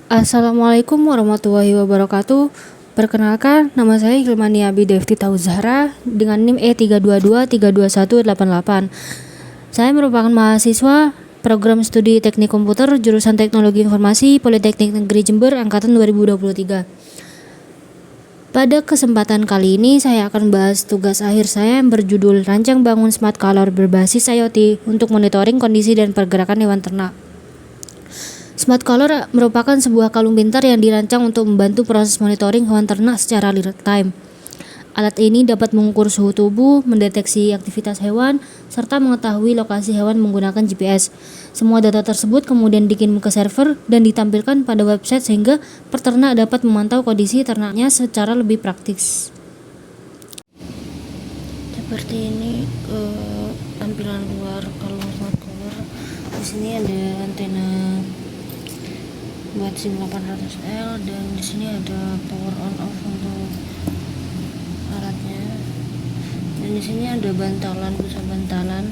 Assalamualaikum warahmatullahi wabarakatuh. Perkenalkan, nama saya Hilmani Abi Devti Tauzahra dengan NIM E322322188. Saya merupakan mahasiswa program studi Teknik Komputer jurusan Teknologi Informasi Politeknik Negeri Jember angkatan 2023. Pada kesempatan kali ini saya akan bahas tugas akhir saya yang berjudul Rancang Bangun Smart Color berbasis IoT untuk monitoring kondisi dan pergerakan hewan ternak. Smart Color merupakan sebuah kalung pintar yang dirancang untuk membantu proses monitoring hewan ternak secara real time. Alat ini dapat mengukur suhu tubuh, mendeteksi aktivitas hewan, serta mengetahui lokasi hewan menggunakan GPS. Semua data tersebut kemudian dikirim ke server dan ditampilkan pada website sehingga peternak dapat memantau kondisi ternaknya secara lebih praktis. Seperti ini tampilan luar kalung Smart Color. Di sini ada antena buat SIM 800L dan di sini ada power on off untuk alatnya. Dan di sini ada busa bantalan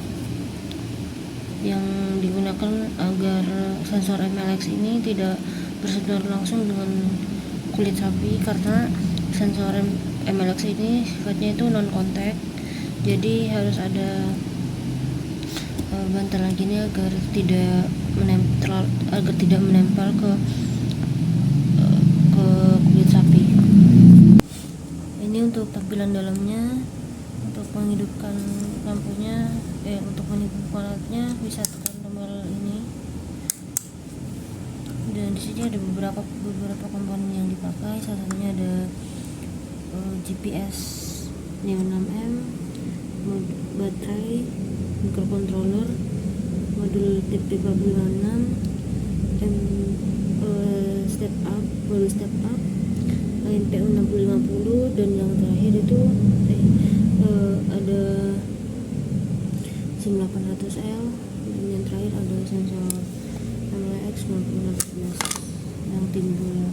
yang digunakan agar sensor MLX ini tidak bersentuhan langsung dengan kulit sapi karena sensor MLX ini sifatnya itu non kontak. Jadi harus ada bantalan gini agar tidak menempel ke kulit sapi. Ini untuk tampilan dalamnya. Untuk menghidupkan lampunya, untuk menghidupkan alatnya bisa tekan tombol ini. Dan di sini ada beberapa komponen yang dipakai. Salah satunya ada GPS Neo 6M, baterai, microcontroller, modul TIP356, baru step up, NPU 6050, dan yang terakhir itu ada SIM 800L, dan yang terakhir ada sensor MLX 9016 yang timbul ini.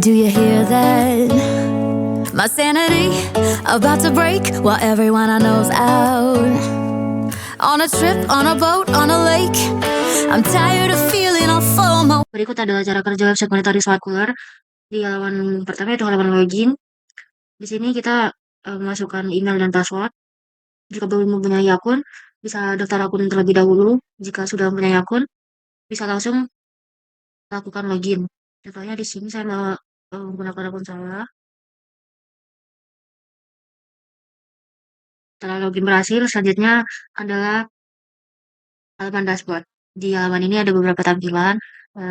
Do you hear that? My sanity about to break while everyone I know's out. On a trip, on a boat, on a lake. I'm tired of feeling all FOMO. Berikut adalah cara kerja website monitoring Smart Color. Di halaman pertama itu halaman login. Di sini kita masukkan email dan password. Jika belum mempunyai akun, bisa daftar akun terlebih dahulu. Jika sudah mempunyai akun, bisa langsung lakukan login. Contohnya di sini saya menggunakan akun saya. Setelah login berhasil, selanjutnya adalah halaman dashboard. Di halaman ini ada beberapa tampilan,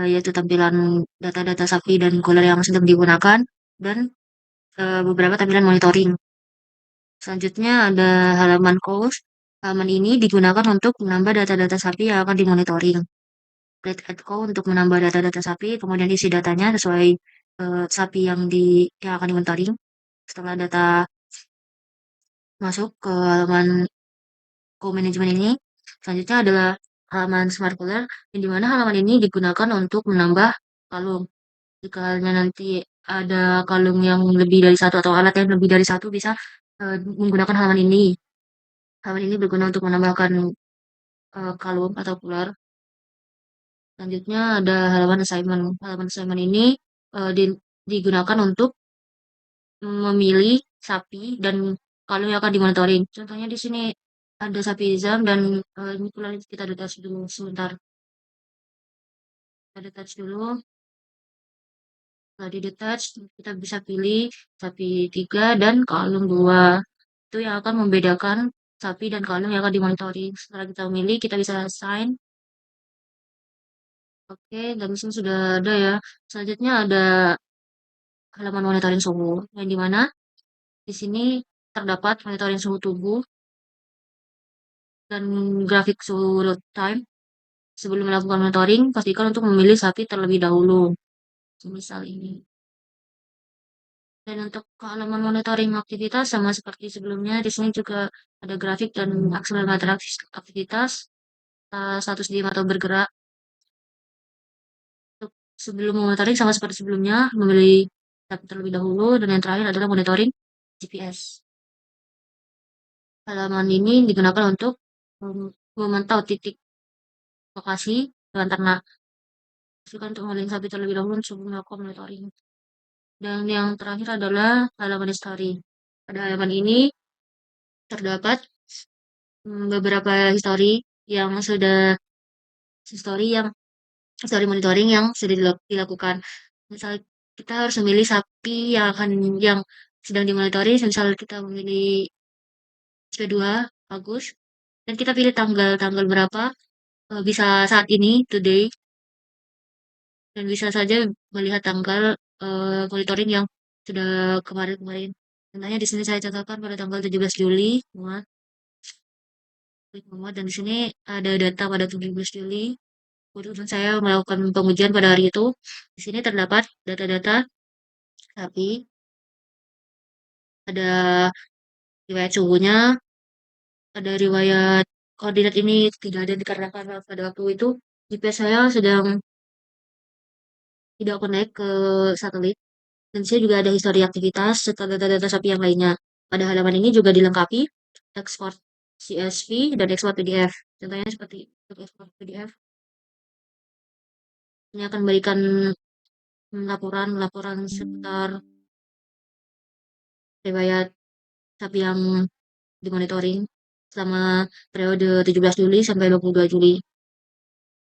yaitu tampilan data-data sapi dan cooler yang sedang digunakan, dan beberapa tampilan monitoring. Selanjutnya ada halaman course. Halaman ini digunakan untuk menambah data-data sapi yang akan dimonitoring. Create add call untuk menambah data-data sapi, kemudian isi datanya sesuai sapi yang akan dimonitoring. Setelah data masuk ke halaman co-management ini, selanjutnya adalah halaman Smart Color, di mana halaman ini digunakan untuk menambah kalung. Jika nanti ada kalung yang lebih dari satu atau alat yang lebih dari satu, bisa menggunakan halaman ini. Halaman ini berguna untuk menambahkan kalung atau cooler. Selanjutnya ada halaman assignment. Halaman assignment ini digunakan untuk memilih sapi dan kalung yang akan dimonitoring. Contohnya di sini ada sapi Zam dan ini kita detach dulu sebentar. Kita detach dulu. Setelah di detach, kita bisa pilih sapi 3 dan kalung 2. Itu yang akan membedakan sapi dan kalung yang akan dimonitoring. Setelah kita memilih, kita bisa assign. Oke, dan di sini sudah ada ya. Selanjutnya ada halaman monitoring suhu, yang dimana di sini terdapat monitoring suhu tubuh dan grafik suhu real time. Sebelum melakukan monitoring, pastikan untuk memilih sapi terlebih dahulu. Misal ini. Dan untuk halaman monitoring aktivitas sama seperti sebelumnya, di sini juga ada grafik dan akselerometer aktivitas, status diam atau bergerak. sebelum monitoring sama seperti sebelumnya, memilih tab terlebih dahulu, dan yang terakhir adalah monitoring GPS. Halaman ini digunakan untuk memantau titik lokasi hewan ternak. Pastikan untuk memilih sapi terlebih dahulu sebelum melakukan monitoring. Dan yang terakhir adalah halaman history. Pada halaman ini terdapat beberapa history yang history monitoring yang sudah dilakukan. Misal kita harus memilih sapi yang sedang dimonitori, misal kita memilih SP2 bagus, dan kita pilih tanggal berapa, bisa saat ini today, dan bisa saja melihat tanggal monitoring yang sudah kemarin-kemarin. Contohnya di sini saya catatkan pada tanggal 17 Juli, Muhammad, dan di sini ada data pada 17 Juli. Kebetulan saya melakukan pengujian pada hari itu. Di sini terdapat data-data sapi, ada riwayat suhunya, ada riwayat koordinat ini tidak ada dikarenakan pada waktu itu GPS saya sedang tidak connect ke satelit, dan saya juga ada histori aktivitas serta data-data sapi yang lainnya. Pada halaman ini juga dilengkapi ekspor CSV dan ekspor PDF. Contohnya seperti untuk ekspor PDF, ini akan memberikan laporan seputar riwayat sapi yang dimonitoring selama periode 17 Juli sampai 22 Juli.